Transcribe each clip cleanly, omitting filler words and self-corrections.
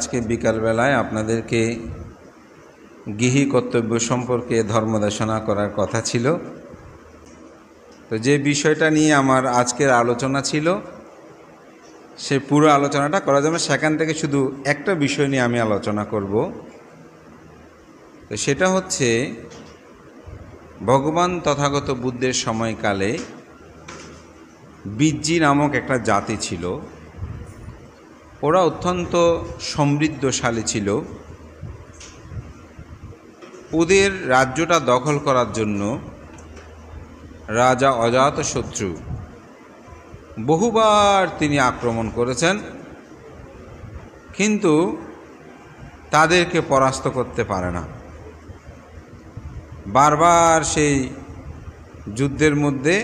আজকে বিকালবেলায় আপনাদেরকে গৃহী কর্তব্য সম্পর্কে ধর্মদেশনা করার কথা ছিল। তো যে বিষয়টা নিয়ে আমার আজকের আলোচনা ছিল সে পুরো আলোচনাটা করা যাবে, সেখান থেকে শুধু একটা বিষয় নিয়ে আমি আলোচনা করব। তো সেটা হচ্ছে ভগবান তথাগত বুদ্ধের সময়কালে বিজ্জি নামক একটা জাতি ছিল। ওরা অত্যন্ত সমৃদ্ধশালী ছিল। ওদের রাজ্যটা দখল করার জন্য রাজা অজাতশত্রু বহুবার তিনি আক্রমণ করেছেন, কিন্তু তাদেরকে পরাস্ত করতে পারে না। বারবার সেই যুদ্ধের মধ্যে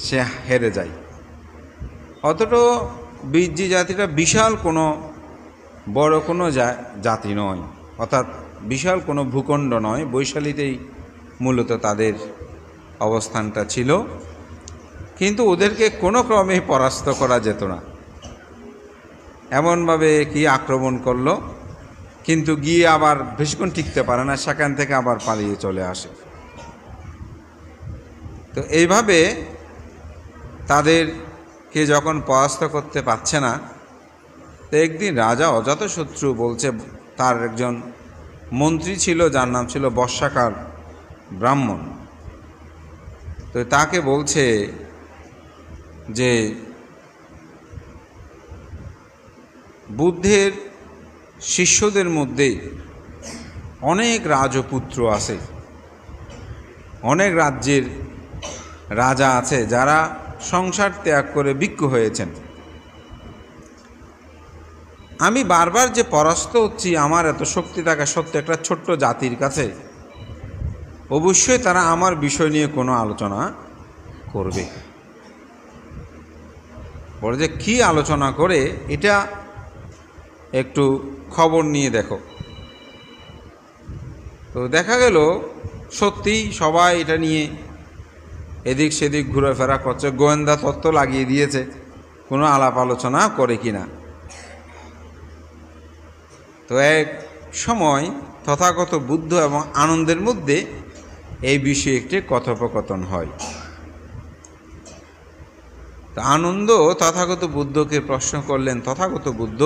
সে হেরে যায়। অতটা বিজ্জি জাতিটা বিশাল কোনো বড় কোনো জাতি নয়, অর্থাৎ বিশাল কোনো ভূখণ্ড নয়, বৈশালীতেই মূলত তাদের অবস্থানটা ছিল। কিন্তু ওদেরকে কোনো ক্রমেই পরাস্ত করা যেত না। এমনভাবে কি আক্রমণ করলো, কিন্তু গিয়ে আবার বেশিক্ষণ টিকতে পারে না, সেখান থেকে আবার পালিয়ে চলে আসে। তো এইভাবে তাদেরকে যখন পরাস্ত করতে পারছে না, তো একদিন রাজা অজাতশত্রু বলছে, তার একজন মন্ত্রী ছিল যার নাম ছিল বর্ষাকার ব্রাহ্মণ। তো তাকে বলছে যে বুদ্ধের শিষ্যদের মধ্যে অনেক রাজপুত্র আছে, অনেক রাজ্যের রাজা আছে যারা সংসার ত্যাগ করে ভিক্ষু হয়েছেন। আমি বারবার যে পরাস্ত হচ্ছি, আমার এত শক্তি থাকা সত্ত্বেও একটা ছোট্ট জাতির কাছে অবশ্যই তারা আমার বিষয় নিয়ে কোনো আলোচনা করবে। বলে যে কী আলোচনা করে, এটা একটু খবর নিয়ে দেখো। তো দেখা গেল সত্যিই সবাই এটা নিয়ে এদিক সেদিক ঘুরেফেরা করছে, গোয়েন্দা তত্ত্ব লাগিয়ে দিয়েছে, কোনো আলাপ আলোচনা করে কিনা। তো এক সময় তথাগত বুদ্ধ এবং আনন্দের মধ্যে এই বিষয়ে একটি কথোপকথন হয়। তো আনন্দ তথাগত বুদ্ধকে প্রশ্ন করলেন, তথাগত বুদ্ধ,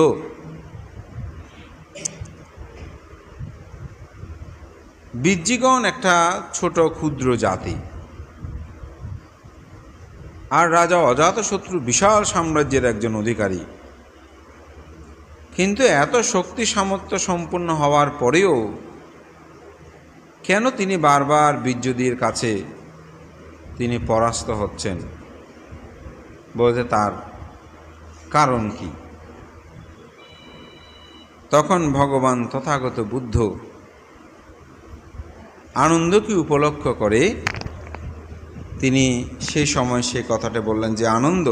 বিজ্জিগণ একটা ছোট ক্ষুদ্র জাতি, আর রাজা অজাতশত্রু বিশাল সাম্রাজ্যের একজন অধিকারী, কিন্তু এত শক্তি সামর্থ্য সম্পন্ন হওয়ার পরেও কেন তিনি বারবার বিজ্জুদের কাছে তিনি পরাস্ত হচ্ছেন? বলতে তার কারণ কি? তখন ভগবান তথাগত বুদ্ধ আনন্দকে উপলক্ষ করে তিনি সেই সময় সে কথাটা বললেন যে, আনন্দ,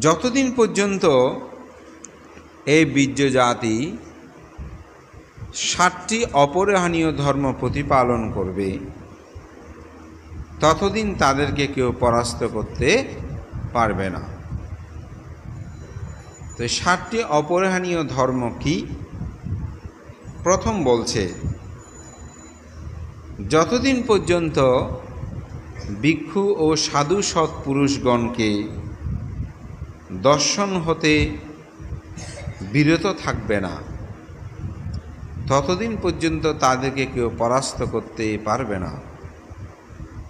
যতদিন পর্যন্ত এই বিজ্জ জাতি 7টি অপরিহানীয় ধর্ম প্রতিপালন করবে, ততদিন তাদেরকে কেউ পরাস্ত করতে পারবে না। তো 7টি অপরিহানীয় ধর্ম কি? প্রথম বলছে, যতদিন পর্যন্ত ভিক্ষু ও সাধু সৎপুরুষগণকে দর্শন হতে বিরত থাকবে না, ততদিন পর্যন্ত তাদেরকে কেউ পরাস্ত করতে পারবে না।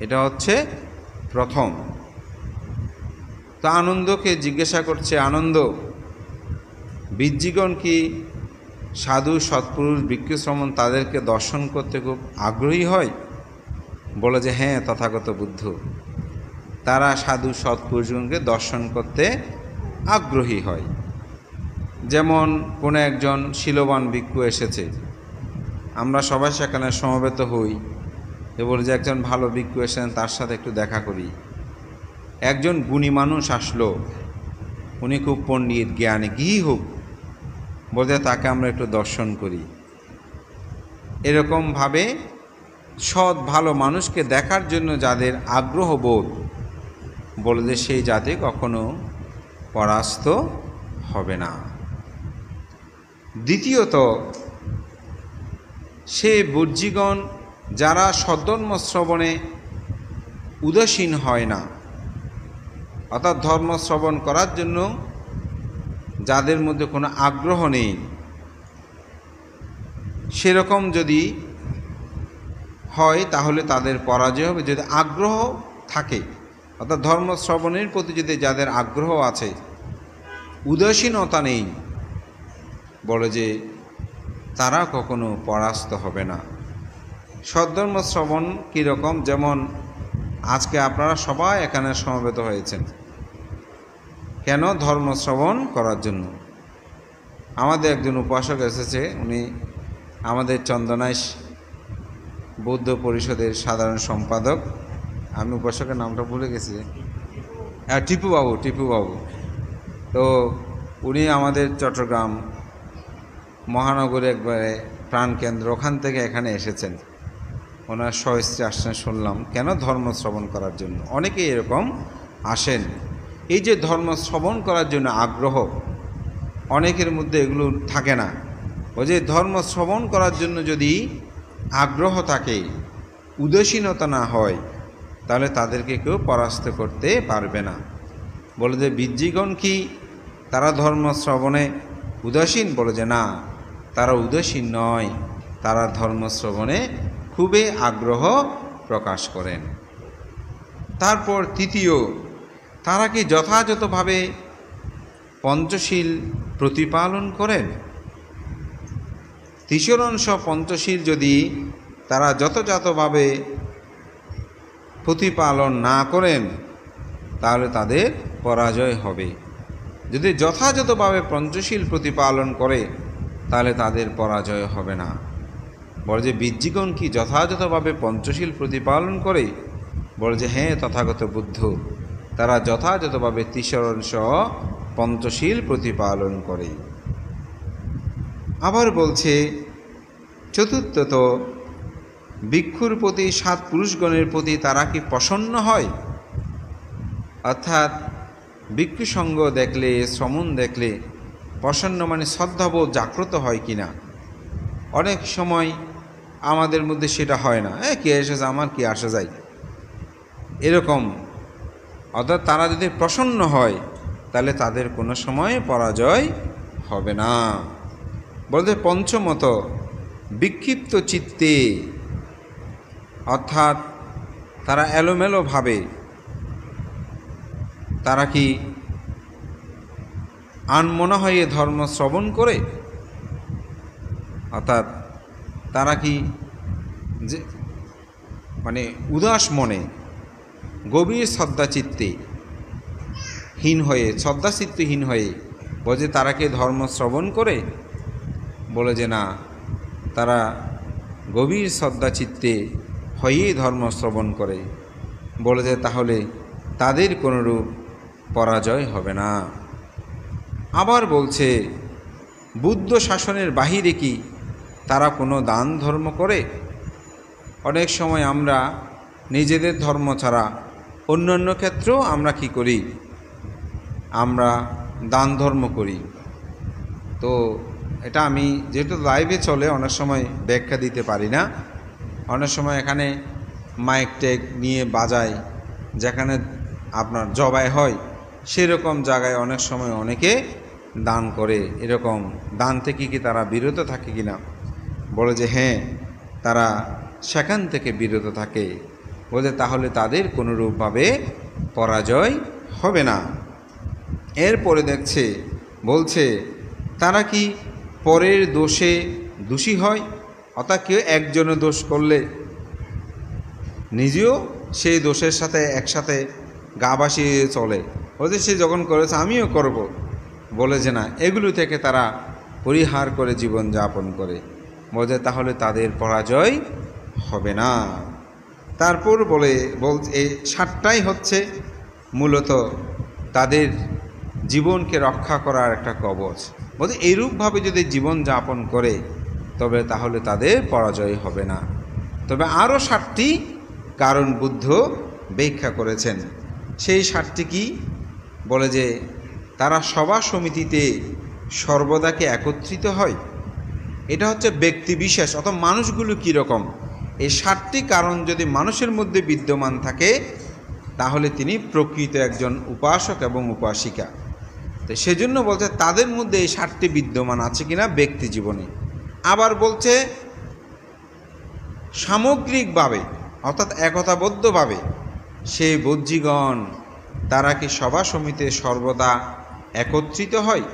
এটা হচ্ছে প্রথম। তো আনন্দকে জিজ্ঞাসা করছে, আনন্দ, বিজ্জিগণ কি সাধু সৎপুরুষ ভিক্ষু শ্রমণ তাদেরকে দর্শন করতে খুব আগ্রহী হয়? বলে যে হ্যাঁ তথাগত বুদ্ধ, তারা সাধু সৎপুরুষগণকে দর্শন করতে আগ্রহী হয়। যেমন কোনো একজন শীলবান ভিক্ষু এসেছে, আমরা সবাই সেখানে সমবেত হই, এ বলে যে একজন ভালো ভিক্ষু এসেছেন, তার সাথে একটু দেখা করি। একজন গুণী মানুষ আসলো, উনি খুব পণ্ডিত জ্ঞানী, গৃহী হোক, বলতে তাকে আমরা একটু দর্শন করি। এরকমভাবে সৎ ভালো মানুষকে দেখার জন্য যাদের আগ্রহ বোধ, বলে যে সেই জাতি কখনো পরাস্ত হবে না। দ্বিতীয়ত, সে বর্জিগণ যারা সদ্ধর্ম শ্রবণে উদাসীন হয় না, অর্থাৎ ধর্ম শ্রবণ করার জন্য যাদের মধ্যে কোনো আগ্রহ নেই, সেরকম যদি হয় তাহলে তাদের পরাজয় হবে। যদি আগ্রহ থাকে, অর্থাৎ ধর্ম শ্রবণের প্রতি যদি যাদের আগ্রহ আছে, উদাসীনতা নেই, বলে যে তারা কখনো পরাস্ত হবে না। সদ্ধর্ম শ্রবণ কীরকম? যেমন আজকে আপনারা সবাই এখানে সমবেত হয়েছেন কেন? ধর্ম শ্রবণ করার জন্য। আমাদের একজন উপাসক এসেছে, উনি আমাদের চন্দনাইশ বৌদ্ধ পরিষদের সাধারণ সম্পাদক। আমি উপাসকের নামটা ভুলে গেছি, টিপুবাবু। তো উনি আমাদের চট্টগ্রাম মহানগরে একবারে প্রাণকেন্দ্র, ওখান থেকে এখানে এসেছেন। ওনার সহস্রী আসছেন শুনলাম, কেন? ধর্ম শ্রবণ করার জন্য। অনেকেই এরকম আসেন। এই যে ধর্ম শ্রবণ করার জন্য আগ্রহ, অনেকের মধ্যে এগুলো থাকে না। ওই যে ধর্ম শ্রবণ করার জন্য যদি আগ্রহ থাকে, উদাসীনতা না হয়, তাহলে তাদেরকে কেউ পরাস্ত করতে পারবে না। বলে যে বীরজিগণ কি তারা ধর্ম শ্রবণে উদাসীন? বলে যে না, তারা উদাসীন নয়, তারা ধর্ম শ্রবণে খুবই আগ্রহ প্রকাশ করেন। তারপর তৃতীয়, তারা কি যথাযথভাবে পঞ্চশীল প্রতিপালন করেন? তৃতীয়াংশ পঞ্চশীল যদি তারা যথাযথভাবে প্রতিপালন না করেন, তাহলে তাদের পরাজয় হবে। যদি যথাযথভাবে পঞ্চশীল প্রতিপালন করে, তাহলে তাদের পরাজয় হবে না। বলে যে বীরজিগণ কি যথাযথভাবে পঞ্চশীল প্রতিপালন করে? বলে যে হ্যাঁ, তথাগত বুদ্ধ তারা যথাযথভাবে তৃতীয়াংশ পঞ্চশীল প্রতিপালন করে। আবার বলছে চতুর্থত, ভিক্ষুর প্রতি সাত পুরুষগণের প্রতি তারা কি প্রসন্ন হয়? অর্থাৎ ভিক্ষু সঙ্গ দেখলে, শ্রমণ দেখলে প্রসন্ন মানে শ্রদ্ধাবোধ জাগ্রত হয় কিনা। অনেক সময় আমাদের মধ্যে সেটা হয় না, কে এসেছে, আমার কি আসা যায়, এরকম। অর্থাৎ তারা যদি প্রসন্ন হয়, তাহলে তাদের কোনো সময় পরাজয় হবে না। বলতে পঞ্চমত, বিক্ষিপ্ত চিত্তে, অর্থাৎ তারা এলোমেলো ভাবে, তারা কি আনমনা হয়ে ধর্ম শ্রবণ করে? অর্থাৎ তারা কি যে মানে উদাস মনে, গভীর শ্রদ্ধাচিত্তে হীন হয়ে, শ্রদ্ধাচিত্তহীন হয়ে, বলে তারা কি ধর্ম শ্রবণ করে? বলে যে না, তারা গভীর শ্রদ্ধাচিত্তে হয়েই ধর্ম শ্রবণ করে। বলে যে তাহলে তাদের কোনরূপ পরাজয় হবে না। আবার বলছে বুদ্ধ শাসনের বাহিরে কি তারা কোনো দান ধর্ম করে? অনেক সময় আমরা নিজেদের ধর্ম ছাড়া অন্যান্য ক্ষেত্রেও আমরা কি করি? আমরা দান ধর্ম করি। তো এটা আমি যেহেতু লাইভে চলে, অনেক সময় ব্যাখ্যা দিতে পারি না। অনেক সময় এখানে মাইক টেক নিয়ে বাজায়, যেখানে আপনার জবাই হয়, সেরকম জায়গায় অনেক সময় অনেকে দান করে। এরকম দান থেকে কি তারা বিরত থাকে কিনা? বলে যে হ্যাঁ, তারা সেখান থেকে বিরত থাকে। বলে তাহলে তাদের কোনোরূপভাবে পরাজয় হবে না। এরপরে বলছে তারা কি পরের দোষে দোষী হয়? অর্থাৎ কেউ একজনের দোষ করলে নিজেও সেই দোষের সাথে একসাথে গা ভাসিয়ে চলে, বলছে সে যখন করেছে আমিও করব। বলে যে না, এগুলো থেকে তারা পরিহার করে জীবন যাপন করে। বলে তাহলে তাদের পরাজয় হবে না। তারপর বলছে এই সাতটাই হচ্ছে মূলত তাদের জীবনকে রক্ষা করার একটা কবচ। বলছে এইরূপভাবে যদি জীবন যাপন করে, তবে তাহলে তাদের পরাজয় হবে না। তবে আরও 7টি কারণ বুদ্ধ ব্যাখ্যা করেছেন। সেই 7টি কি? বলে যে তারা সভা সমিতিতে সর্বদাকে একত্রিত হয়। এটা হচ্ছে ব্যক্তি বিশেষ অথবা মানুষগুলো কীরকম, এই 7টি কারণ যদি মানুষের মধ্যে বিদ্যমান থাকে তাহলে তিনি প্রকৃত একজন উপাসক এবং উপাসিকা। তো সেজন্য বলছে তাদের মধ্যে এই 7টি বিদ্যমান আছে কিনা ব্যক্তি জীবনে। আবার বলছে সামগ্রিকভাবে অর্থাৎ একতাবদ্ধভাবে সেই বজ্জীগণ তারা কি সভা সমিতিতে সর্বদা একত্রিত হয়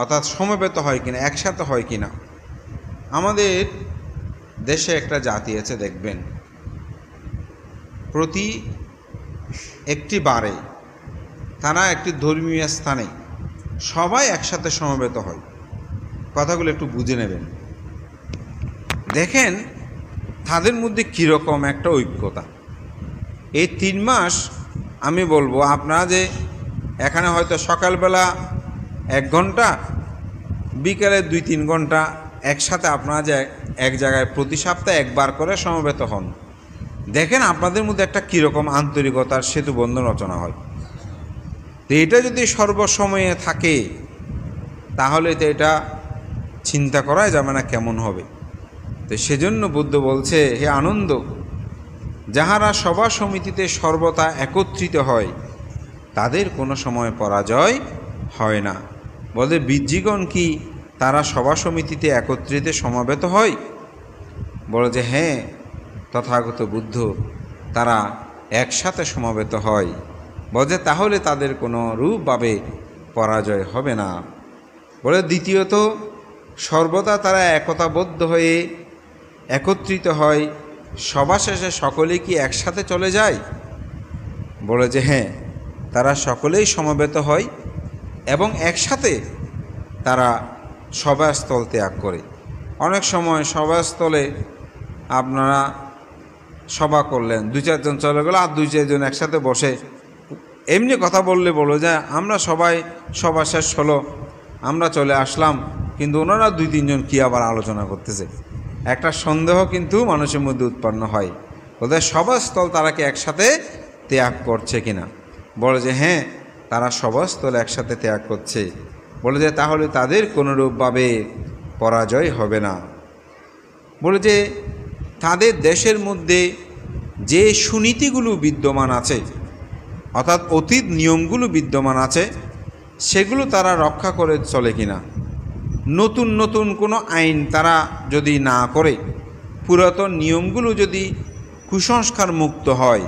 অর্থাৎ সমবেত হয় কিনা, একসাথে হয় কিনা। আমাদের দেশে একটা জাতি আছে, দেখবেন প্রতি একটি বারে তারা একটি ধর্মীয় স্থানে সবাই একসাথে সমবেত হয়। কথাগুলো একটু বুঝে নেবেন, দেখেন তাদের মধ্যে কীরকম একটা ঐক্যতা। এই 3 মাস আমি বলবো আপনারা যে এখানে হয়তো সকালবেলা 1 ঘন্টা, বিকেলে 2-3 ঘন্টা একসাথে আপনারা যে এক জায়গায় প্রতি সপ্তাহে একবার করে সমবেত হন, দেখেন আপনাদের মধ্যে একটা কীরকম আন্তরিকতার সেতুবন্ধন রচনা হয়। তো এটা যদি সর্বসময়ে থাকে তাহলে তো এটা চিন্তা করাই যাবে না কেমন হবে। তো সেজন্য বুদ্ধ বলছে, হে আনন্দ, যাহারা সভা সমিতিতে সর্বদা একত্রিত হয় তাদের কোনো সময় পরাজয় হয় না। বলে বীজ্যিগণ কি তারা সভা সমিতিতে একত্রিত সমাবেত হয়? বলে যে হ্যাঁ তথাগত বুদ্ধ তারা একসাথে সমাবেত হয়। বলে তাহলে তাদের কোনো রূপভাবে পরাজয় হবে না। বলে দ্বিতীয়ত সর্বদা তারা একতাবদ্ধ হয়ে একত্রিত হয়, সভা শেষে সকলে কি একসাথে চলে যায়? বলে যে হ্যাঁ তারা সকলেই সমবেত হয় এবং একসাথে তারা সভাস্থল ত্যাগ করে। অনেক সময় সভাস্থলে আপনারা সভা করলেন, 2-4 জন চলে গেল, আর 2-4 জন একসাথে বসে এমনি কথা বললে বলো যে আমরা সবাই সভা শেষ হলো আমরা চলে আসলাম, কিন্তু ওনারা 2-3 জন কী আবার আলোচনা করতেছে। একটা সন্দেহ কিন্তু মানুষের মধ্যে উৎপন্ন হয়, ওদের সভাস্থল তারা কি একসাথে ত্যাগ করছে কিনা। বলে যে হ্যাঁ তারা সভাস্থল একসাথে ত্যাগ করছে। বলে যে তাহলে তাদের কোনোরূপভাবে পরাজয় হবে না। বলে যে তাদের দেশের মধ্যে যে সুনীতিগুলো বিদ্যমান আছে অর্থাৎ অতীত নিয়মগুলো বিদ্যমান আছে সেগুলো তারা রক্ষা করে চলে কিনা। নতুন নতুন কোনো আইন তারা যদি না করে, পুরাতন নিয়মগুলো যদি কুসংস্কার মুক্ত হয়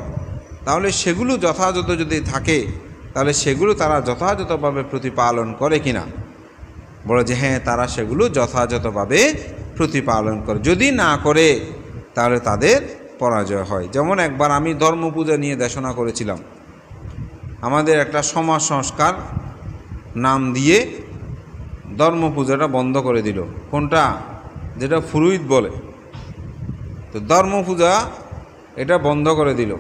তাহলে সেগুলো যথাযথ যদি থাকে তাহলে সেগুলো তারা যথাযথভাবে প্রতিপালন করে কিনা। বলে যে হ্যাঁ তারা সেগুলো যথাযথভাবে প্রতিপালন করে, যদি না করে তাহলে তাদের পরাজয় হয়। যেমন একবার আমি ধর্ম পূজা নিয়ে দেশনা করেছিলাম, আমাদের একটা সমাজ সংস্কার নাম দিয়ে ধর্ম পূজাটা বন্ধ করে দিল। কোনটা? যেটা পুরোহিত বলে, তো ধর্ম পূজা এটা বন্ধ করে দিল।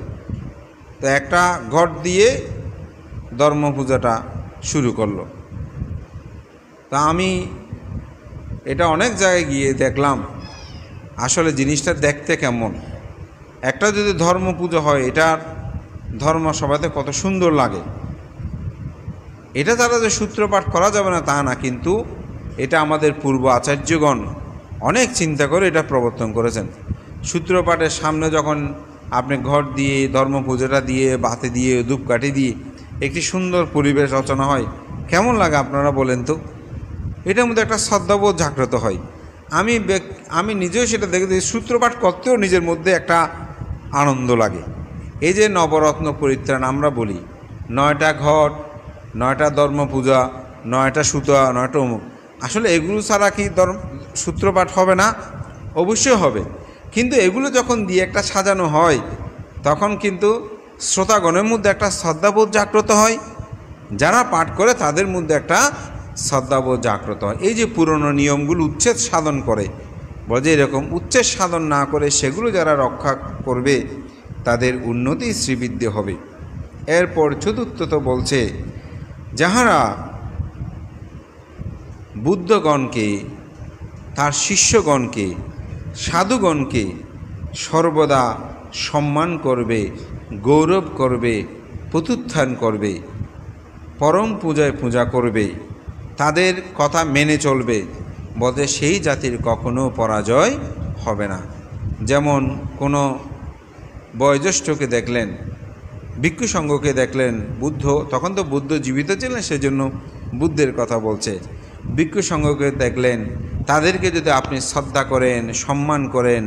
তো একটা ঘট দিয়ে ধর্ম পূজাটা শুরু করলো। তা আমি এটা অনেক জায়গায় গিয়ে দেখলাম আসলে জিনিসটা দেখতে কেমন। একটা যদি ধর্ম পুজো হয় এটার ধর্ম সভাতে কত সুন্দর লাগে, এটা তারা যে সূত্রপাঠ করা যাবে না তা না, কিন্তু এটা আমাদের পূর্ব আচার্যগণ অনেক চিন্তা করে এটা প্রবর্তন করেছেন। সূত্রপাঠের সামনে যখন আপনি ঘট দিয়ে ধর্ম পুজোটা দিয়ে বাতি দিয়ে ধূপকাঠি দিয়ে একটি সুন্দর পরিবেশ রচনা হয়, কেমন লাগে আপনারা বলেন তো? এটার মধ্যে একটা শ্রদ্ধাবোধ জাগ্রত হয়। আমি নিজেও সেটা দেখে সূত্রপাঠ করতেও নিজের মধ্যে একটা আনন্দ লাগে। এই যে নবরত্ন পরিত্রাণ আমরা বলি, 9টা ঘট, 9টা ধর্ম পূজা, 9টা সুতা, 9টা অমুক, আসলে এগুলো ছাড়া কি সূত্রপাঠ হবে না? অবশ্যই হবে। কিন্তু এগুলো যখন দিয়ে একটা সাজানো হয় তখন কিন্তু শ্রোতাগণের মধ্যে একটা শ্রদ্ধাবোধ জাগ্রত হয়, যারা পাঠ করে তাদের মধ্যে একটা শ্রদ্ধাবোধ জাগ্রত হয়। এই যে পুরনো নিয়মগুলো উচ্ছেদ সাধন করে, বলে যে এরকম উচ্ছেদ সাধন না করে সেগুলো যারা রক্ষা করবে তাদের উন্নতি শ্রীবৃদ্ধি হবে। এরপর চতুর্থত বলছে, যাহারা বুদ্ধগণকে, তার শিষ্যগণকে, সাধুগণকে সর্বদা সম্মান করবে, গৌরব করবে, প্রত্যুত্থান করবে, পরম পূজায় পূজা করবে, তাদের কথা মেনে চলবে, বলতে সেই জাতির কখনো পরাজয় হবে না। যেমন কোনো বয়োজ্যেষ্ঠকে দেখলেন, ভিক্ষু সংঘকে দেখলেন, বুদ্ধ, তখন তো বুদ্ধ জীবিত ছিলেন, সেজন্য বুদ্ধের কথা বলছে। ভিক্ষু সংঘকে দেখলেন, তাদেরকে যদি আপনি শ্রদ্ধা করেন, সম্মান করেন,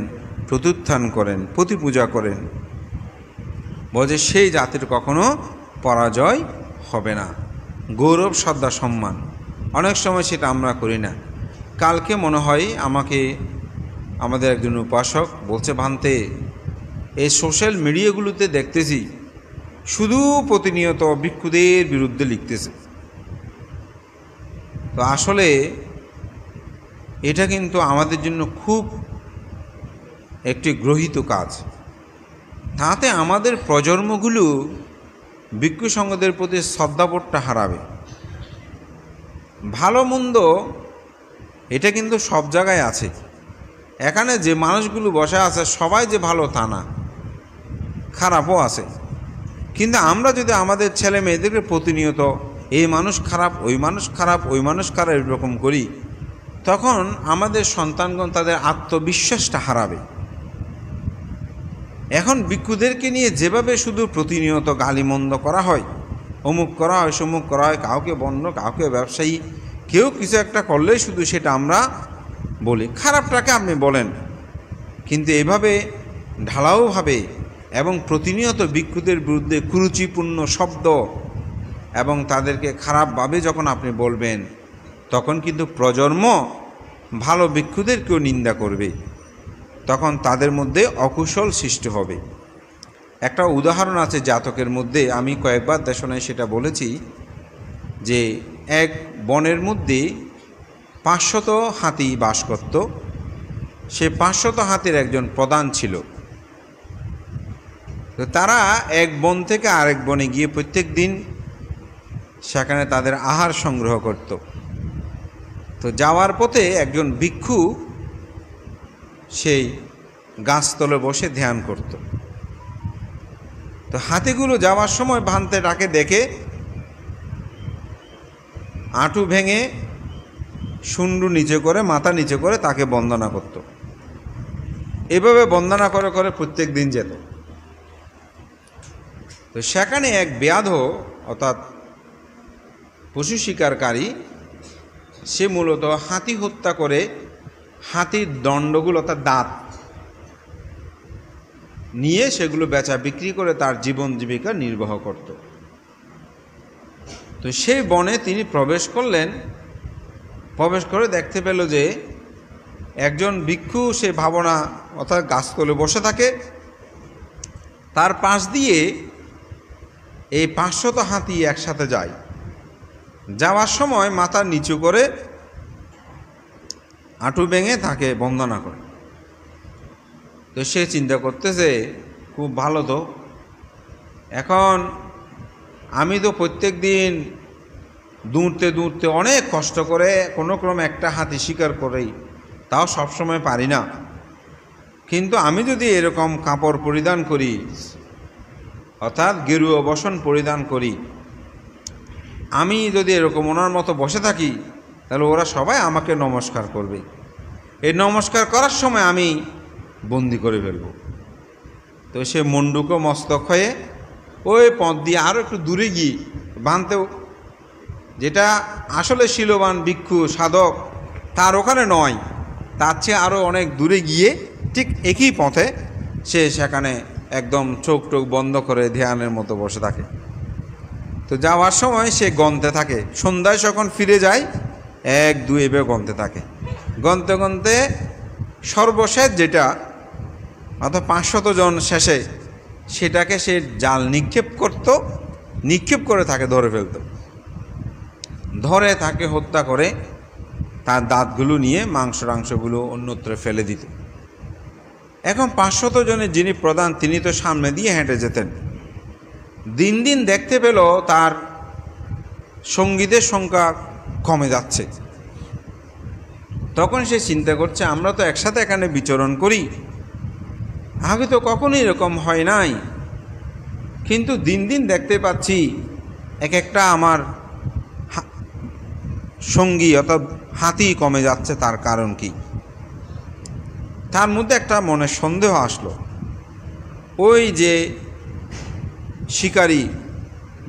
প্রত্যুত্থান করেন, প্রতি পূজা করেন, বলছে সেই জাতির কখনো পরাজয় হবে না। গৌরব, শ্রদ্ধা, সম্মান, অনেক সময় সেটা আমরা করি না। কালকে মনে হয় আমাকে আমাদের একজন উপাসক বলছে, ভান্তে এই সোশ্যাল মিডিয়াগুলোতে দেখতেছি শুধু প্রতিনিয়ত ভিক্ষুদের বিরুদ্ধে লিখতেছে। তো আসলে এটা কিন্তু আমাদের জন্য খুব একটি গ্রহিত কাজ। তাতে আমাদের প্রজন্মগুলো ভিক্ষু সংঘদের প্রতি শ্রদ্ধাবোধটা হারাবে। ভালো মন্দ এটা কিন্তু সব জায়গায় আছে। এখানে যে মানুষগুলো বসে আছে সবাই যে ভালো তা না, খারাপও আছে। কিন্তু আমরা যদি আমাদের ছেলে মেয়েদেরকে প্রতিনিয়ত এই মানুষ খারাপ, ওই মানুষ খারাপ, ওই মানুষ খারাপ এরকম করি, তখন আমাদের সন্তানগণ তাদের আত্মবিশ্বাসটা হারাবে। এখন ভিক্ষুদেরকে নিয়ে যেভাবে শুধু প্রতিনিয়ত গালিমন্দ করা হয়, অমুক করা হয়, সমুক করা হয়, কাউকে বন্য, কাউকে ব্যবসায়ী, কেউ কিছু একটা করলেই শুধু সেটা আমরা বলি, খারাপটাকে আপনি বলেন, কিন্তু এভাবে ঢালাওভাবে এবং প্রতিনিয়ত ভিক্ষুদের বিরুদ্ধে কুরুচিপূর্ণ শব্দ এবং তাদেরকে খারাপভাবে যখন আপনি বলবেন, তখন কিন্তু প্রজন্ম ভালো ভিক্ষুদেরকেও নিন্দা করবে, তখন তাদের মধ্যে অকুশল সৃষ্টি হবে। একটা উদাহরণ আছে জাতকের মধ্যে, আমি কয়েকবার দেশনায় সেটা বলেছি, যে এক বনের মধ্যে 500 হাতি বাস করত। সে 500 হাতির একজন প্রধান ছিল। তো তারা এক বন থেকে আরেক বনে গিয়ে প্রত্যেক দিন সেখানে তাদের আহার সংগ্রহ করত। তো যাওয়ার পথে একজন ভিক্ষু সেই গাছতলে বসে ধ্যান করত। তো হাতিগুলো যাওয়ার সময় ভান্তেটাকে দেখে আঁটু ভেঙে শুন্ডু নিচে করে, মাথা নিচে করে তাকে বন্দনা করত। এভাবে বন্দনা করে করে প্রত্যেক দিন যেত। তো সেখানে এক ব্যাধ, অর্থাৎ পশু শিকারকারী, সে মূলত হাতি হত্যা করে হাতির দণ্ডগুলো, অর্থাৎ দাঁত নিয়ে সেগুলো বেচা বিক্রি করে তার জীবন জীবিকা নির্বাহ করত। তো সেই বনে তিনি প্রবেশ করলেন। প্রবেশ করে দেখতে পেল যে একজন ভিক্ষু সে ভাবনা, অর্থাৎ গাছতলে বসে থাকে, তার পাশ দিয়ে এই 500 হাতি একসাথে যায়। যাওয়ার সময় মাথা নিচু করে হাঁটু ভেঙে তাকে বন্দনা করে। তো সে চিন্তা করতেছে, খুব ভালো তো, এখন আমি তো প্রত্যেক দিন দৌড়তে দৌড়তে অনেক কষ্ট করে কোনো ক্রমে একটা হাতি শিকার করেই, তাও সবসময় পারি না, কিন্তু আমি যদি এরকম কাপড় পরিধান করি, অর্থাৎ গেরুয়া বসন পরিধান করি, আমি যদি এরকম ওনার মতো বসে থাকি, তাহলে ওরা সবাই আমাকে নমস্কার করবে। এই নমস্কার করার সময় আমি বন্দি করে ফেলব। তো সে মুন্ডুক মস্তক হয়ে ওই পথ দিয়ে আরও একটু দূরে গিয়ে বানতেও, যেটা আসলে শিলবান ভিক্ষু সাধক তার ওখানে নয়, তার চেয়ে আরও অনেক দূরে গিয়ে ঠিক একই পথে সে সেখানে একদম চোখ টোক বন্ধ করে ধ্যানের মতো বসে থাকে। তো যাওয়ার সময় সে গন্তে থাকে, সন্ধ্যায় যখন ফিরে যায় 1, 2 এভাবে গন্তে থাকে। গন্তে গন্তে সর্বশেষ যেটা, অর্থাৎ 500 জন শেষে, সেটাকে সে জাল নিক্ষেপ করত, নিক্ষেপ করে তাকে ধরে ফেলত, ধরে তাকে হত্যা করে তার দাঁতগুলো নিয়ে মাংসগুলো অন্যত্র ফেলে দিত। এখন 500 জনের যিনি প্রধান, তিনি তো সামনে দিয়ে হেঁটে যেতেন। দিন দিন দেখতে পেল তার সঙ্গীদের সংখ্যা কমে যাচ্ছে। তখন সে চিন্তা করছে, আমরা তো একসাথে এখানে বিচরণ করি, আগে তো কখনোই এরকম হয় নাই, কিন্তু দিন দিন দেখতে পাচ্ছি এক একটা আমার সঙ্গী অর্থাৎ হাতি কমে যাচ্ছে, তার কারণ কি? তার মধ্যে একটা মনে সন্দেহ আসলো। ওই যে শিকারী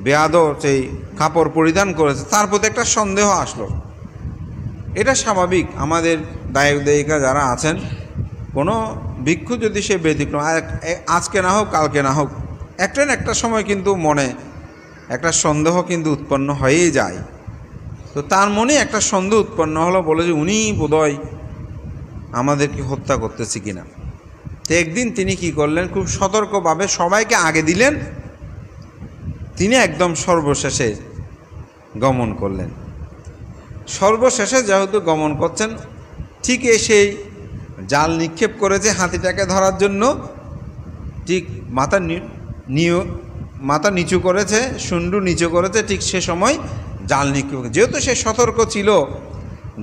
বেয়াদব সেই কাপড় পরিধান করেছে, তার প্রতি একটা সন্দেহ আসলো। এটা স্বাভাবিক, আমাদের দায়ক দায়িকা যারা আছেন, কোনো ভিক্ষু যদি সে ব্যতিক্রম, আজকে না হোক কালকে না হোক, একটা না একটা সময় কিন্তু মনে একটা সন্দেহ কিন্তু উৎপন্ন হয়েই যায়। তো তার মনে একটা সন্দেহ উৎপন্ন হলো, বলে যে উনি বোধহয় আমাদেরকে হত্যা করতেছে কিনা। তো একদিন তিনি কি করলেন, খুব সতর্কভাবে সবাইকে আগে দিলেন, তিনি একদম সর্বশেষে গমন করলেন। সর্বশেষে যেহেতু গমন করছেন, ঠিক এসেই জাল নিক্ষেপ করেছে হাতিটাকে ধরার জন্য, ঠিক মাথা নিচু করেছে, শুন্ডু নিচু করেছে, ঠিক সে সময় জাল নিক্ষেপ, যেহেতু সে সতর্ক ছিল,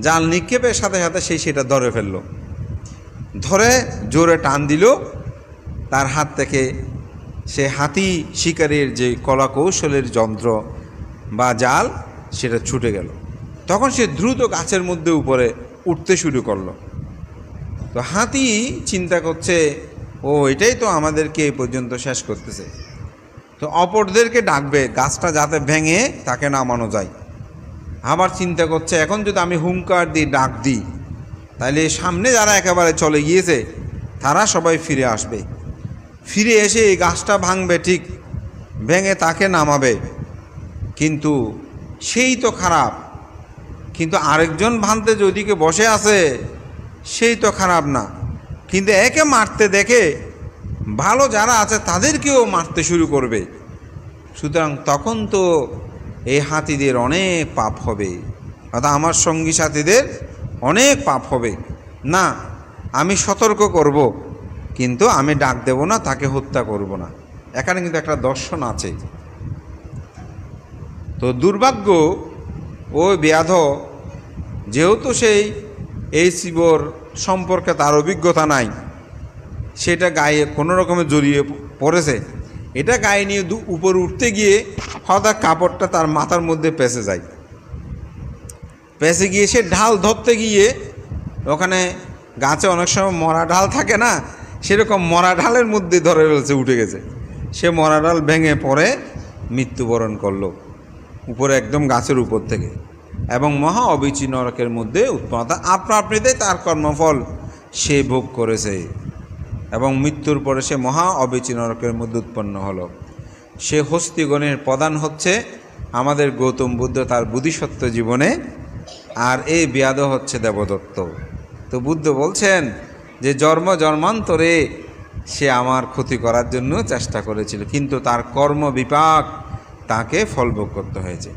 জাল নিক্ষেপের সাথে সাথে সেটা ধরে ফেলল। ধরে জোরে টান দিল, তার হাত থেকে সে হাতি শিকারের যে কলা কৌশলের যন্ত্র বা জাল, সেটা ছুটে গেল। তখন সে দ্রুত গাছের মধ্যে উপরে উঠতে শুরু করলো। তো হাতি চিন্তা করছে, ও এটাই তো আমাদেরকে এই পর্যন্ত শেষ করতেছে। তো অপরদেরকে ডাকবে গাছটা যাতে ভেঙে তাকে নামানো যায়। আবার চিন্তা করছে, এখন যদি আমি হুঙ্কার দিই, ডাক দিই, তাহলে সামনে যারা একেবারে চলে গিয়েছে তারা সবাই ফিরে আসবে, ফিরে এসে এই গাছটা ভাঙবে, ঠিক ভেঙে তাকে নামাবে। কিন্তু সেই তো খারাপ, কিন্তু আরেকজন ভাঙতে যে ওইদিকে বসে আছে সেই তো খারাপ না, কিন্তু একে মারতে দেখে ভালো যারা আছে তাদেরকেও মারতে শুরু করবে। সুতরাং তখন তো এই হাতিদের অনেক পাপ হবে, অর্থাৎ আমার সঙ্গী সাথীদের অনেক পাপ হবে। না, আমি সতর্ক করব, কিন্তু আমি ডাক দেব না, তাকে হত্যা করব না। এখানে কিন্তু একটা দর্শন আছে। তো দুর্ভাগ্য ওই বেয়াধব, যেহেতু এই শিবর সম্পর্কে তার অভিজ্ঞতা নাই, সেটা গায়ে কোনো রকমে জড়িয়ে পড়েছে। এটা গায়ে নিয়ে উপরে উঠতে গিয়ে হঠাৎ কাপড়টা তার মাথার মধ্যে পেঁচে যায়। পেঁচে গিয়ে সে ঢাল ধরতে গিয়ে, ওখানে গাছে অনেক সময় মরা ঢাল থাকে না, সেরকম মরা ঢালের মধ্যে ধরে ফেলছে, উঠে গেছে। সে মরা ঢাল ভেঙে পড়ে মৃত্যুবরণ করলো উপরে, একদম গাছের উপর থেকে, এবং মহা অবিচি নরকের মধ্যে উৎপন্নতা আপনা আপনিতে তার কর্মফল সে ভোগ করেছে, এবং মৃত্যুর পরে সে মহা অবিচি নরকের মধ্যে উৎপন্ন হলো। সে হস্তিগণের প্রধান হচ্ছে আমাদের গৌতম বুদ্ধ তার বুদ্ধিসত্ত্ব জীবনে, আর এই বেয়াদ হচ্ছে দেবদত্ত। তো বুদ্ধ বলছেন যে জন্মান্তরে সে আমার ক্ষতি করার জন্য চেষ্টা করেছিল, কিন্তু তার কর্ম বিপাক তাকে ফলভোগ করতে হয়েছে।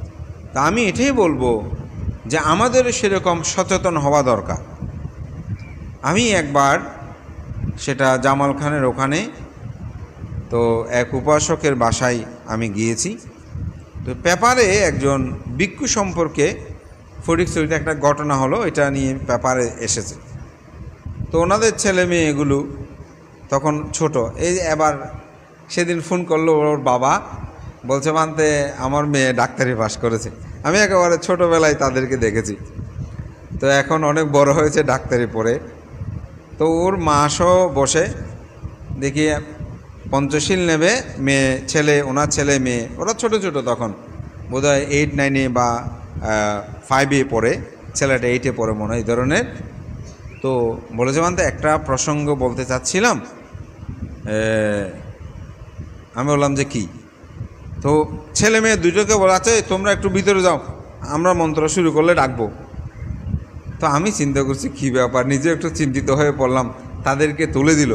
তা আমি এটাই বলবো যে আমাদের সেরকম সচেতন হওয়া দরকার। আমি একবার সেটা জামাল খানের ওখানে, তো এক উপাসকের বাসায় আমি গিয়েছি। তো পেপারে একজন ভিক্ষু সম্পর্কে ফটিকছড়িতে একটা ঘটনা হলো, এটা নিয়ে পেপারে এসেছে। তো ওনাদের ছেলে মেয়ে এগুলো তখন ছোট। এই এবার সেদিন ফোন করলো ওর বাবা, বলছে মানতে আমার মেয়ে ডাক্তারি পাস করেছে। আমি একেবারে ছোটোবেলায় তাদেরকে দেখেছি, তো এখন অনেক বড় হয়েছে ডাক্তারি পড়ে। তো ওর মাসও বসে দেখি পঞ্চশীল নেবে, মেয়ে ছেলে, ওনার ছেলে মেয়ে ওরা ছোট ছোট, তখন বোধহয় 8, 9 বা 5 পড়ে, ছেলেটা 8 পড়ে মনে হয়, এই ধরনের। তো বলেছে মানতে একটা প্রসঙ্গ বলতে চাচ্ছিলাম। আমি বললাম যে কি? তো ছেলে মেয়ে দুটোকে বলাচ্ছে তোমরা একটু ভিতরে যাও, আমরা মন্ত্র শুরু করলে ডাকবো। তো আমি চিন্তা করছি কী ব্যাপার, নিজে একটু চিন্তিত হয়ে পড়লাম। তাদেরকে তুলে দিল।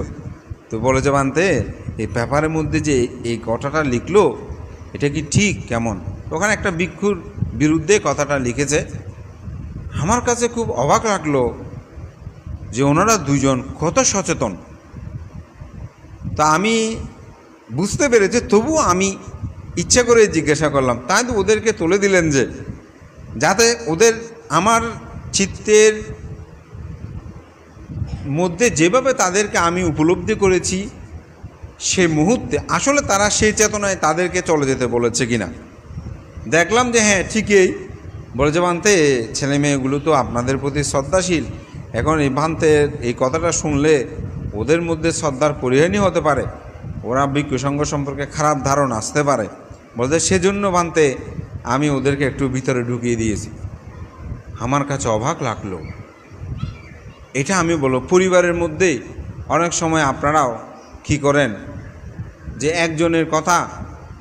তো বলেছে মানতে এই পেপারের মধ্যে যে এই কথাটা লিখলো এটা কি ঠিক কেমন? ওখানে একটা ভিক্ষুর বিরুদ্ধে কথাটা লিখেছে। আমার কাছে খুব অবাক লাগলো যে ওনারা দুজন কত সচেতন। তা আমি বুঝতে পেরেছি, তবুও আমি ইচ্ছা করে জিজ্ঞাসা করলাম। তাই তো ওদেরকে তুলে দিলেন যে যাতে ওদের আমার চিত্তের মধ্যে যেভাবে তাদেরকে আমি উপলব্ধি করেছি সে মুহূর্তে আসলে তারা সেই চেতনায় তাদেরকে চলে যেতে বলেছে কিনা। দেখলাম যে হ্যাঁ ঠিকই, বলে যে ভান্তে ছেলে মেয়েগুলো তো আপনাদের প্রতি শ্রদ্ধাশীল, এখন এই ভান্তের এই কথাটা শুনলে ওদের মধ্যে শ্রদ্ধার পরিহানি হতে পারে, ওরা ভিক্ষু সংঘ সম্পর্কে খারাপ ধারণা আসতে পারে। বলতে সেজন্য ভান্তে আমি ওদেরকে একটু ভিতরে ঢুকিয়ে দিয়েছি। আমার কাছে অবাক লাগলো। এটা আমি বলবো পরিবারের মধ্যেই অনেক সময় আপনারাও কি করেন যে একজনের কথা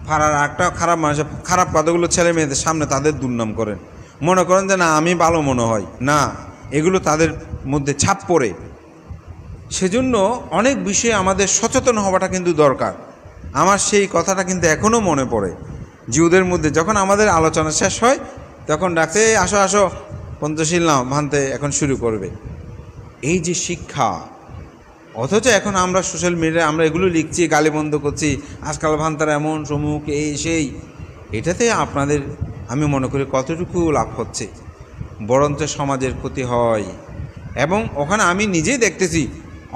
পাড়ার একটা খারাপ মানুষের খারাপ কথাগুলো ছেলে মেয়েদের সামনে তাদের দুর্নাম করেন, মনে করেন যে না আমি ভালো মনে হয় না, এগুলো তাদের মধ্যে ছাপ পড়ে। সেজন্য অনেক বিষয়ে আমাদের সচেতন হওয়াটা কিন্তু দরকার। আমার সেই কথাটা কিন্তু এখনও মনে পড়ে যে ওদের মধ্যে যখন আমাদের আলোচনা শেষ হয় তখন ডাকছে আসো আসো পঞ্চশীল নাও ভান্তে এখন শুরু করবে। এই যে শিক্ষা, অথচ এখন আমরা সোশ্যাল মিডিয়ায় আমরা এগুলো লিখছি, গালিবন্ধ করছি, আজকাল ভান্তারা এমন সমুখ এই সেই, এটাতে আপনাদের আমি মনে করি কতটুকু লাভ হচ্ছে, বরঞ্চ সমাজের ক্ষতি হয়। এবং ওখানে আমি নিজেই দেখতেছি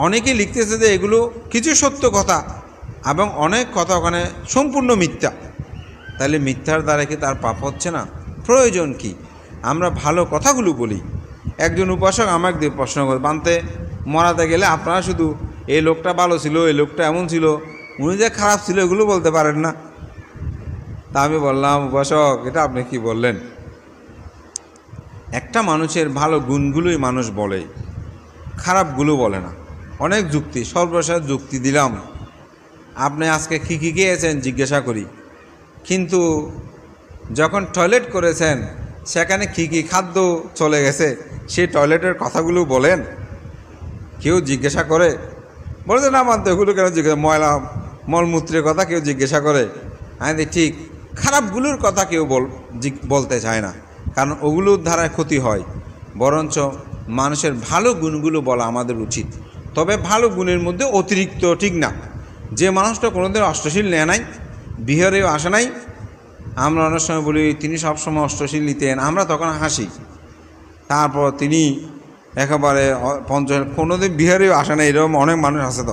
অনেকেই লিখতেছে যে এগুলো কিছু সত্য কথা এবং অনেক কথা ওখানে সম্পূর্ণ মিথ্যা। তাহলে মিথ্যার দ্বারা কি তার পাপ হচ্ছে না? প্রয়োজন কি আমরা ভালো কথাগুলো বলি। একজন উপাসক আমাকে দিয়ে প্রশ্ন করে, বানতে মরাতে গেলে আপনারা শুধু এই লোকটা ভালো ছিল, এই লোকটা এমন ছিল, উনি যে খারাপ ছিল এগুলো বলতে পারেন না। তা আমি বললাম, উপাসক এটা আপনি কি বললেন? একটা মানুষের ভালো গুণগুলোই মানুষ বলে, খারাপগুলো বলে না। অনেক যুক্তি, সর্বশেষ যুক্তি দিলাম, আপনি আজকে কী কী খেয়েছেন জিজ্ঞাসা করি, কিন্তু যখন টয়লেট করেছেন সেখানে কী কী খাদ্য চলে গেছে সেই টয়লেটের কথাগুলো বলেন? কেউ জিজ্ঞাসা করে? বলছে না মানতে এগুলো কেন জিজ্ঞাসা, ময়লা মলমূত্রের কথা কেউ জিজ্ঞাসা করে? আমি ঠিক খারাপগুলোর কথা কেউ বলতে চায় না, কারণ ওগুলোর দ্বারা ক্ষতি হয়। বরঞ্চ মানুষের ভালো গুণগুলো বলা আমাদের উচিত। তবে ভালো গুণের মধ্যে অতিরিক্ত ঠিক না। যে মানুষটা কোনোদিন অষ্টশীল নেয় নাই, বিহারেও আসে নাই, আমরা অনেক সময় বলি তিনি সবসময় অষ্টশীল নিতেন, আমরা তখন হাসি। তারপর তিনি একেবারে কোনোদিন বিহারেও আসে না, এরকম অনেক মানুষ আছে।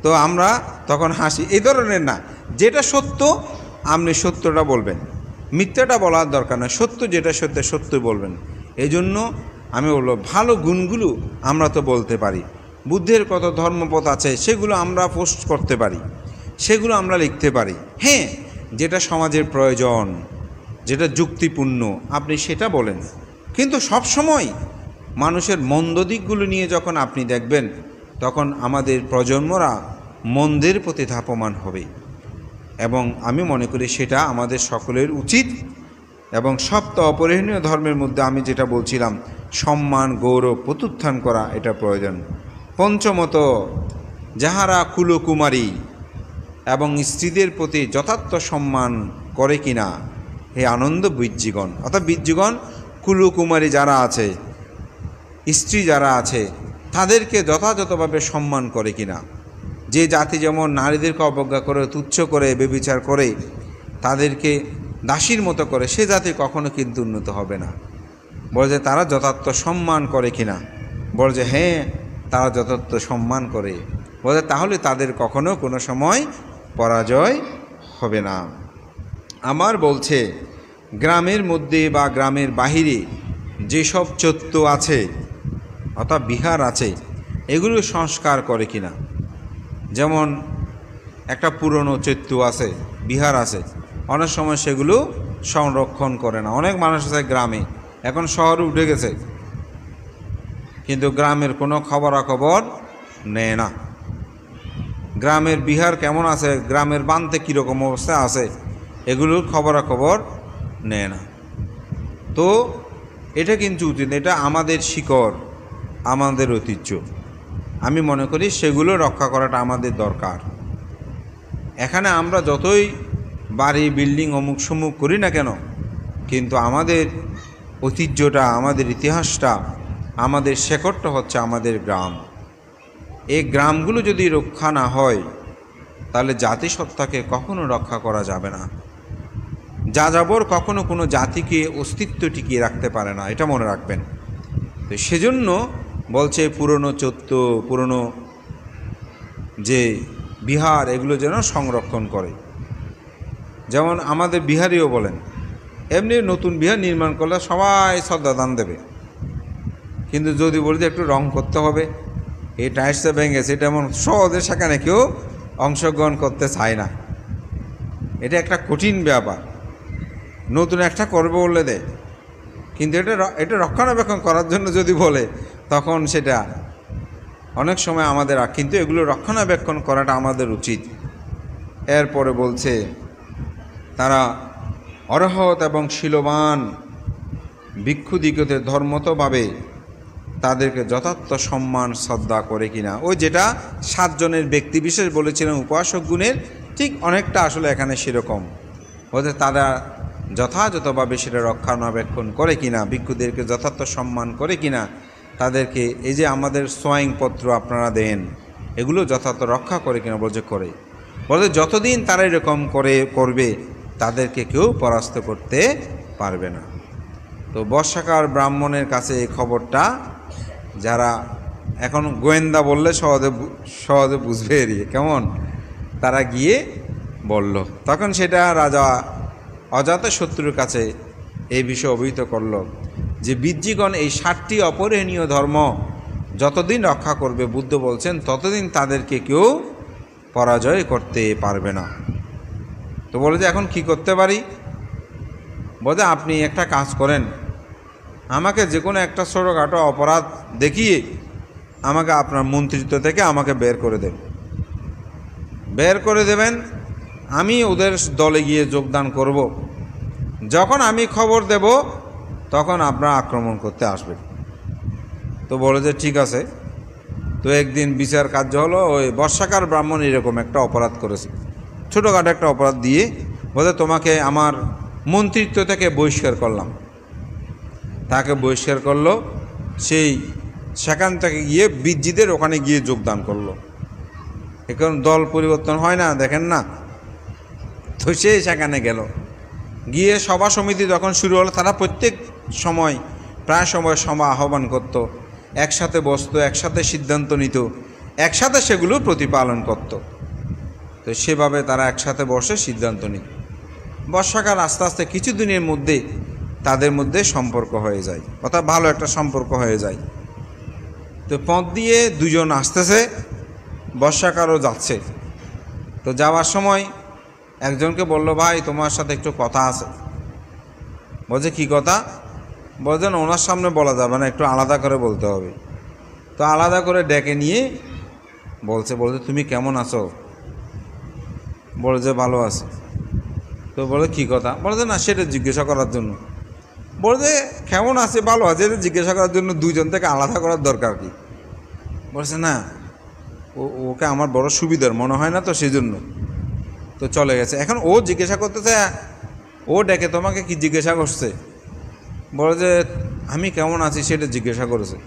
তো আমরা তখন হাসি। এই ধরনের না, যেটা সত্য আপনি সত্যটা বলবেন, মিথ্যাটা বলার দরকার নয়, সত্য যেটা সত্য সত্য বলবেন। এই জন্য আমি বলবো ভালো গুণগুলো আমরা তো বলতে পারি, বুদ্ধের কত ধর্মপথ আছে সেগুলো আমরা পোস্ট করতে পারি, সেগুলো আমরা লিখতে পারি। হ্যাঁ, যেটা সমাজের প্রয়োজন, যেটা যুক্তিপূর্ণ আপনি সেটা বলেন, কিন্তু সব সময় মানুষের মন্দ দিকগুলো নিয়ে যখন আপনি দেখবেন তখন আমাদের প্রজন্মরা মন্দের প্রতি ধাপমান হবে। এবং আমি মনে করি সেটা আমাদের সকলের উচিত। এবং সপ্তাহ অপরিহার্য ধর্মের মধ্যে আমি যেটা বলছিলাম, সম্মান গৌরব প্রত্যুত্থান করা এটা প্রয়োজন। পঞ্চমত, যাহারা কুলকুমারী এবং স্ত্রীদের প্রতি যথার্থ সম্মান করে কিনা, হে আনন্দ বীর্যিগণ, অর্থাৎ বীর্যিগণ কুলকুমারী যারা আছে, স্ত্রী যারা আছে, তাদেরকে যথাযথভাবে সম্মান করে কিনা। যে জাতি যেমন নারীদেরকে অবজ্ঞা করে, তুচ্ছ করে, বেবিচার করে, তাদেরকে দাসীর মতো করে, সে জাতি কখনো কিন্তু উন্নত হবে না। বলে যে তারা যথার্থ সম্মান করে কিনা, বলে যে হ্যাঁ তারা যথার্থ সম্মান করে, বলে তাহলে তাদের কখনো কোনো সময় পরাজয় হবে না। আমার বলছে গ্রামের মধ্যে বা গ্রামের বাহিরে যেসব চত্ব আছে অর্থাৎ বিহার আছে, এগুলো সংস্কার করে কিনা। যেমন একটা পুরনো চৈত্য আছে, বিহার আছে, অনেক সময় সেগুলো সংরক্ষণ করে না। অনেক মানুষ আছে গ্রামে, এখন শহরে উঠে গেছে, কিন্তু গ্রামের কোনো খবরাখবর নেয় না। গ্রামের বিহার কেমন আছে, গ্রামের বানতে কীরকম অবস্থা আছে, এগুলোর খবরাখবর নেয় না। তো এটা কিন্তু উচিত, এটা আমাদের শিকড়, আমাদের ঐতিহ্য। আমি মনে করি সেগুলো রক্ষা করাটা আমাদের দরকার। এখানে আমরা যতই বাড়ি বিল্ডিং অমুক সমুক করি না কেন, কিন্তু আমাদের ঐতিহ্যটা, আমাদের ইতিহাসটা, আমাদের শেকড়টা হচ্ছে আমাদের গ্রাম। এই গ্রামগুলো যদি রক্ষা না হয় তাহলে জাতিসত্তাকে কখনো রক্ষা করা যাবে না। যাযাবর কখনো কোনো জাতিকে অস্তিত্ব টিকিয়ে রাখতে পারে না, এটা মনে রাখবেন। তো সেজন্য বলছে পুরনো চত্ব, পুরনো যে বিহার, এগুলো যেন সংরক্ষণ করে। যেমন আমাদের বিহারিও বলেন এমনি নতুন বিহার নির্মাণ করলে সবাই শ্রদ্ধাদান দেবে, কিন্তু যদি বলি যে একটু রং করতে হবে, এই টাইলসটা ভেঙেছে, এটা এমন সহজে সেখানে কেউ অংশগ্রহণ করতে চায় না। এটা একটা কঠিন ব্যাপার। নতুন একটা করবে বললে দেয়, কিন্তু এটা রক্ষণাবেক্ষণ করার জন্য যদি বলে তখন সেটা অনেক সময় আমাদের, কিন্তু এগুলো রক্ষণাবেক্ষণ করাটা আমাদের উচিত। এরপরে বলছে তারা অরহৎ এবং শীলবান ভিক্ষুদিগতে ধর্মতভাবে তাদেরকে যথার্থ সম্মান শ্রদ্ধা করে কিনা। ওই যেটা 7 জনের ব্যক্তি বিশেষ বলেছিলেন উপাসক গুণের, ঠিক অনেকটা আসলে এখানে সেরকম, বলতে তারা যথাযথভাবে সেটা রক্ষণাবেক্ষণ করে কিনা, ভিক্ষুদেরকে যথার্থ সম্মান করে কিনা, তাদেরকে এই যে আমাদের সোয়াইংপত্র আপনারা দেন এগুলো যথার্থ রক্ষা করে কিনা, বলছে করে। বলতে যতদিন তারা এরকম করবে তাদেরকে কেউ পরাস্ত করতে পারবে না। তো বর্ষাকার ব্রাহ্মণের কাছে এই খবরটা, যারা এখন গোয়েন্দা বললে সহজে বুঝবে এড়িয়ে কেমন, তারা গিয়ে বলল। তখন সেটা রাজা অজাতশত্রুর কাছে এই বিষয়ে অবহিত করল যে বিজ্জিগণ এই 7টি অপরিহার্য ধর্ম যতদিন রক্ষা করবে, বুদ্ধ বলছেন ততদিন তাদেরকে কেউ পরাজয় করতে পারবে না। তো বলে যে এখন কি করতে পারি? বলে আপনি একটা কাজ করেন, আমাকে যে কোনো একটা ছোটোখাটো অপরাধ দেখিয়ে আমাকে আপনার মন্ত্রিত্ব থেকে আমাকে বের করে দেবেন, আমি ওদের দলে গিয়ে যোগদান করব। যখন আমি খবর দেব তখন আপনারা আক্রমণ করতে আসবেন। তো বলে যে ঠিক আছে। তো একদিন বিচার কার্য হলো, ওই বর্ষাকার ব্রাহ্মণ এরকম একটা অপরাধ করেছে, ছোটোখাটো একটা অপরাধ দিয়ে বলে তোমাকে আমার মন্ত্রিত্ব থেকে বহিষ্কার করলাম। তাকে বহিষ্কার করলো, সেখান থেকে গিয়ে বিজ্জিদের ওখানে গিয়ে যোগদান করলো। এখন দল পরিবর্তন হয় না, দেখেন না। তো সেখানে গেল, গিয়ে সভা সমিতি যখন শুরু হলো, তারা প্রত্যেক সময় প্রায় সময় সভা আহ্বান করত, একসাথে বসতো, একসাথে সিদ্ধান্ত নিত, একসাথে সেগুলো প্রতিপালন করত। তো সেভাবে তারা একসাথে বসে সিদ্ধান্ত নিত। বর্ষাকাল আস্তে আস্তে কিছুদিনের মধ্যে তাদের মধ্যে সম্পর্ক হয়ে যায়, অর্থাৎ ভালো একটা সম্পর্ক হয়ে যায়। তো পথ দিয়ে 2 জন আসতেছে, বর্ষাকালও যাচ্ছে। তো যাওয়ার সময় একজনকে বলল, ভাই তোমার সাথে একটু কথা আছে। বলছে কি কথা? বলছেন ওনার সামনে বলা যাবে না, একটু আলাদা করে বলতে হবে। তো আলাদা করে ডেকে নিয়ে বলছে তুমি কেমন আছো? বলে যে ভালো আছে। তো বলে কি কথা? বলছে না সেটা জিজ্ঞাসা করার জন্য। বলছে কেমন আছে ভালো আছে এটা জিজ্ঞাসা করার জন্য 2 জন থেকে আলাদা করার দরকার কি? বলছে না ওকে আমার বড় সুবিধার মনে হয় না, তো সেই জন্য। তো চলে গেছে। এখন ও জিজ্ঞাসা করতেছে, ও ডেকে তোমাকে কি জিজ্ঞাসা করছে? বলে যে আমি কেমন আছি সেটা জিজ্ঞাসা করেছে।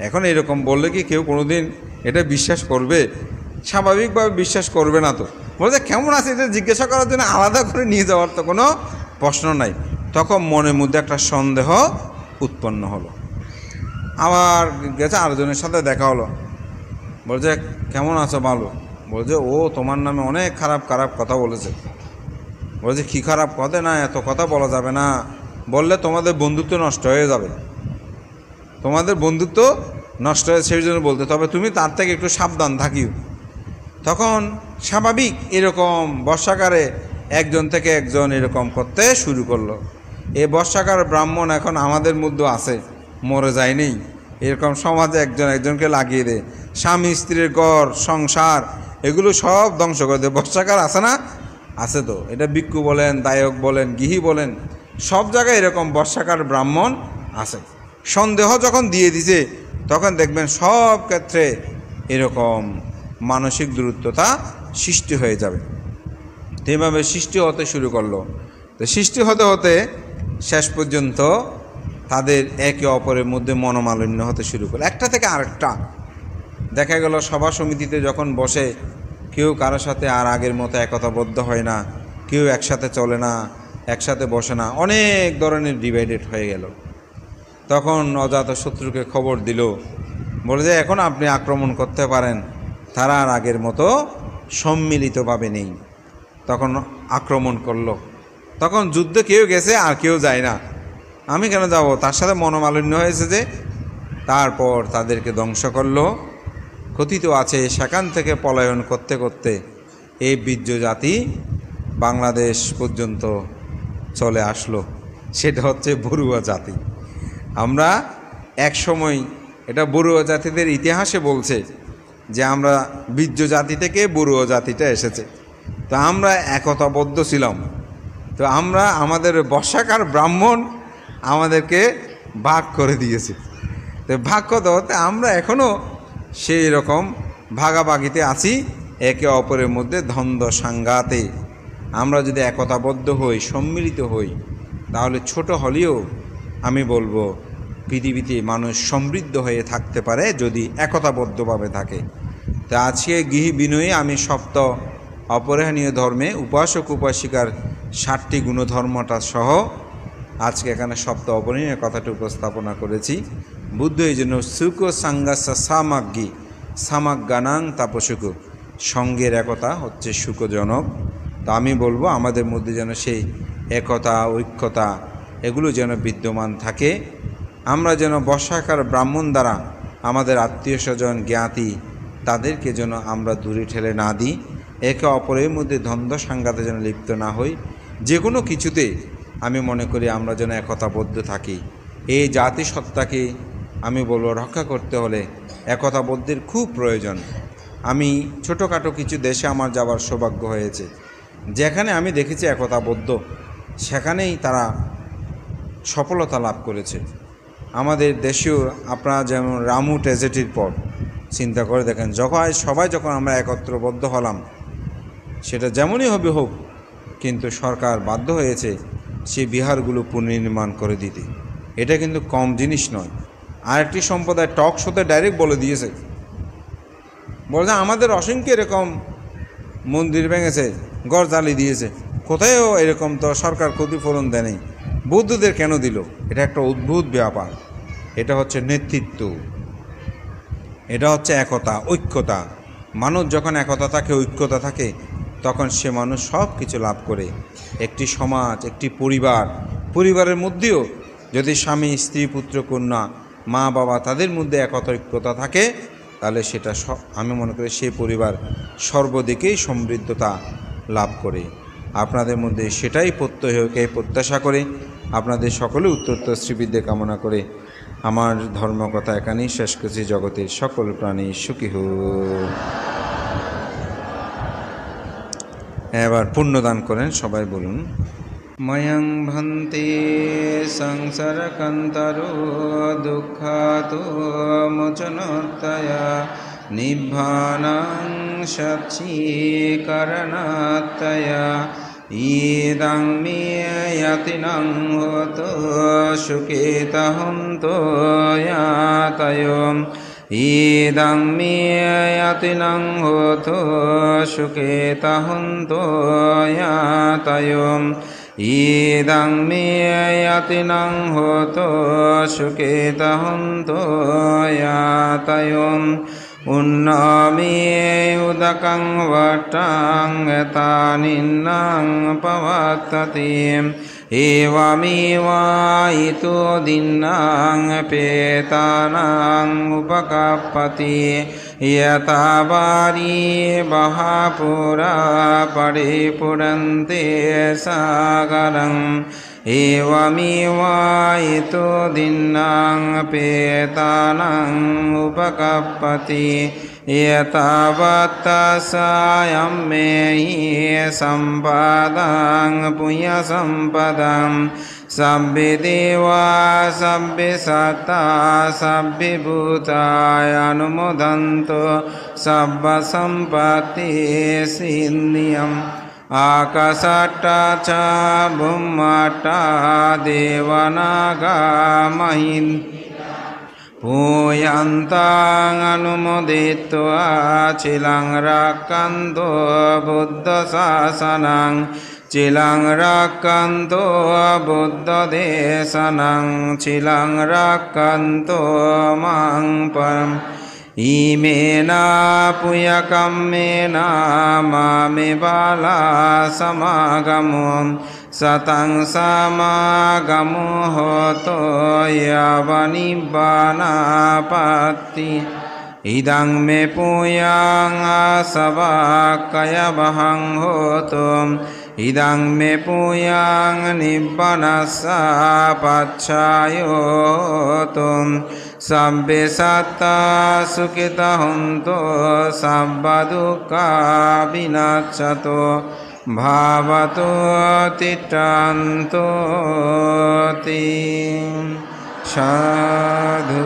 এখন এরকম বললে কি কেউ কোনোদিন এটা বিশ্বাস করবে? স্বাভাবিকভাবে বিশ্বাস করবে না। তো বলে যে কেমন আছে এটা জিজ্ঞাসা করার জন্য আলাদা করে নিয়ে যাওয়ার তো কোনো প্রশ্ন নাই। তখন মনের মধ্যে একটা সন্দেহ উৎপন্ন হলো। আবার গেছে, আরেকজনের সাথে দেখা হলো। বলছে কেমন আছো? ভালো। বলছে ও তোমার নামে অনেক খারাপ কথা বলেছে। বলছে কী খারাপ কথা? না এত কথা বলা যাবে না, বললে তোমাদের বন্ধুত্ব নষ্ট হয়ে যাবে, তোমাদের বন্ধুত্ব নষ্ট হয়ে, সেই জন্য বলতে, তবে তুমি তার থেকে একটু সাবধান থাকিও। তখন স্বাভাবিক এরকম বর্ষাকারে একজন থেকে একজন এরকম করতে শুরু করলো। এই বর্ষাকার ব্রাহ্মণ এখন আমাদের মধ্যে আছে, মরে যায়নি। এরকম সমাজে একজন একজনকে লাগিয়ে দেয়, স্বামী স্ত্রীর ঘর সংসার এগুলো সব ধ্বংস করে দেয়। বর্ষাকার আছে না? আছে। তো এটা ভিক্ষু বলেন, দায়ক বলেন, গৃহী বলেন, সব জায়গায় এরকম বর্ষাকার ব্রাহ্মণ আছে। সন্দেহ যখন দিয়ে দিছে তখন দেখবেন সব ক্ষেত্রে এরকম মানসিক দূরত্বতা সৃষ্টি হয়ে যাবে। এইভাবে সৃষ্টি হতে শুরু করলো। তো সৃষ্টি হতে হতে শেষ পর্যন্ত তাদের একে অপরের মধ্যে মনোমালিন্য হতে শুরু করলো, একটা থেকে আরেকটা। দেখা গেল সভা সমিতিতে যখন বসে কেউ কারোর সাথে আর আগের মতো একতাবদ্ধ হয় না, কেউ একসাথে চলে না, একসাথে বসে না, অনেক ধরনের ডিভাইডেড হয়ে গেল। তখন অজাতশত্রুকে খবর দিল, বলে যে এখন আপনি আক্রমণ করতে পারেন, তারা আর আগের মতো সম্মিলিতভাবে নেই। তখন আক্রমণ করলো। তখন যুদ্ধে কেউ গেছে আর কেউ যায় না, আমি কেন যাব? তার সাথে মনোমালিন্য হয়েছে যে, তারপর তাদেরকে ধ্বংস করলো। কথিত আছে সেখান থেকে পলায়ন করতে করতে এই বীর্য জাতি বাংলাদেশ পর্যন্ত চলে আসলো। সেটা হচ্ছে বড়ুয়া জাতি। আমরা এক সময়, এটা বড়ুয়া জাতিদের ইতিহাসে বলছে যে আমরা বীর্য জাতি থেকে বড়ুয়া জাতিটা এসেছে। তো আমরা একতাবদ্ধ ছিলাম। তো আমরা আমাদের বর্ষাকার ব্রাহ্মণ আমাদেরকে ভাগ করে দিয়েছে। তো ভাগ করতে হতে আমরা এখনও সেই রকম ভাগাভাগিতে আছি, একে অপরের মধ্যে দ্বন্দ্ব সাঙ্গাতে। আমরা যদি একতাবদ্ধ হই, সম্মিলিত হই, তাহলে ছোট হলেও আমি বলবো পৃথিবীতে মানুষ সমৃদ্ধ হয়ে থাকতে পারে যদি একতাবদ্ধভাবে থাকে। তা আজকে গৃহী বিনয়ী আমি সপ্ত অপরিহানীয় ধর্মে উপাসক উপাসিকার 7টি গুণধর্মটা সহ আজকে এখানে সপ্ত অপরিহানীয় কথাটি উপস্থাপনা করেছি। বুদ্ধ এই জন্য সুখ সাঙ্গাসা সামাগ্গী সামাজ্ঞানাং তাপসুখ, সঙ্গের একতা হচ্ছে সুখজনক। তা আমি বলবো আমাদের মধ্যে যেন সেই একতা, ঐক্যতা এগুলো যেন বিদ্যমান থাকে। আমরা যেন বর্ষাকার ব্রাহ্মণ দ্বারা আমাদের আত্মীয় স্বজন জ্ঞাতি তাদেরকে যেন আমরা দূরে ঠেলে না দিই, একে অপরের মধ্যে দ্বন্দ্ব সাঙ্গাতে যেন লিপ্ত না হই। যে কোনো কিছুতে আমি মনে করি আমরা যেন একতাবদ্ধ থাকি। এই জাতিসত্তাকে আমি বলবো রক্ষা করতে হলে একতাবদ্ধের খুব প্রয়োজন। আমি ছোটোখাটো কিছু দেশে আমার যাওয়ার সৌভাগ্য হয়েছে, যেখানে আমি দেখেছি একতাবদ্ধ, সেখানেই তারা সফলতা লাভ করেছে। আমাদের দেশেও আপনারা যেমন রামু ট্র্যাজেডির পর চিন্তা করে দেখেন, সবাই যখন আমরা একত্রবদ্ধ হলাম, সেটা যেমনই হবে হোক, কিন্তু সরকার বাধ্য হয়েছে সেই বিহারগুলো পুনর্নির্মাণ করে দিতে। এটা কিন্তু কম জিনিস নয়। আরেকটি সম্প্রদায় টক শোতে ডাইরেক্ট বলে দিয়েছে, বলছে আমাদের অসংখ্য এরকম মন্দির ভেঙেছে, ঘর জ্বালিয়ে দিয়েছে, কোথায়ও এরকম তো সরকার ক্ষতিপূরণ দেয়নি, বৌদ্ধদের কেন দিল? এটা একটা অদ্ভুত ব্যাপার। এটা হচ্ছে নেতৃত্ব, এটা হচ্ছে একতা, ঐক্যতা। মানুষ যখন একতা থাকে, ঐক্যতা থাকে, তখন সে মানুষ সব কিছু লাভ করে। একটি সমাজ, একটি পরিবারের মধ্যেও যদি স্বামী স্ত্রী পুত্র কন্যা মা বাবা তাদের মধ্যে একতা ঐক্যতা থাকে, তাহলে সেটা আমি মনে করি সেই পরিবার সর্বদিকেই সমৃদ্ধতা লাভ করে। আপনাদের মধ্যে সেটাই প্রত্যাশা করে আপনাদের সকলে উত্তরোত্তর শ্রীবৃদ্ধি কামনা করে আমার ধর্মকথা এখানেই শেষ করছি। জগতের সকল প্রাণী সুখী হোক। এবার পুণ্যদান করেন, সবাই বলুন। ময়ং ভন্তে সংসারকন্তরো দুঃখাতো মোচনোত্তয়া নিব্বানাং সচ্চীকরণাত্তয়া ইদং মে ইয়াতিনং হোতো সুখেতহন্তো ইয়াতয়ো ইদং মে ইয়াতিনং হোতো সুখেতহন্তো ইয়াতয়ো ইদং মে ইয়াতিনং হোতো সুখেতহন্তো ইয়াতয়ো উন্নমে উদকং বট্টং এতানিন্নং পবত্ততে এবমেবায়িতো দিন্নাং পেতানাং উপকাপ্পতি यथा वारी बहापुरा परिपुरन्ते सागरम् एवमेवायितो दिन्नां पेतानां उपकप्पति यथा वत्तसायं मे सम्पदां पुण्यसम्पदां सब्बे देवा सब्बे सत्ता सब्बे भूताय अनुमोदन्तु सब्ब सम्पत्ति सिद्धियम् आकाशट्टा च भूमट्टा देवनागा महिन्द्रा भूयन्तां अनुमोदित्वा चिलं रक्षन्तु बुद्धशासनं चिलं रक्षन्तु बुद्धदेशनं चिलं रक्षन्तु मां परम् इमेना पुयकम्मेना मामे बाला समागमो सतं समागमो होतो यावनिब्बानापत्ति इदं मे पूयां आसवाक्कयवहं होतु इदं मे पूयां निब्बानस्सापच्छायोतु सब्बे सत्ता सुखिता हुन्तो सब्बदुःखा विनाशतो भावतो तिष्ठन्तो ते साधु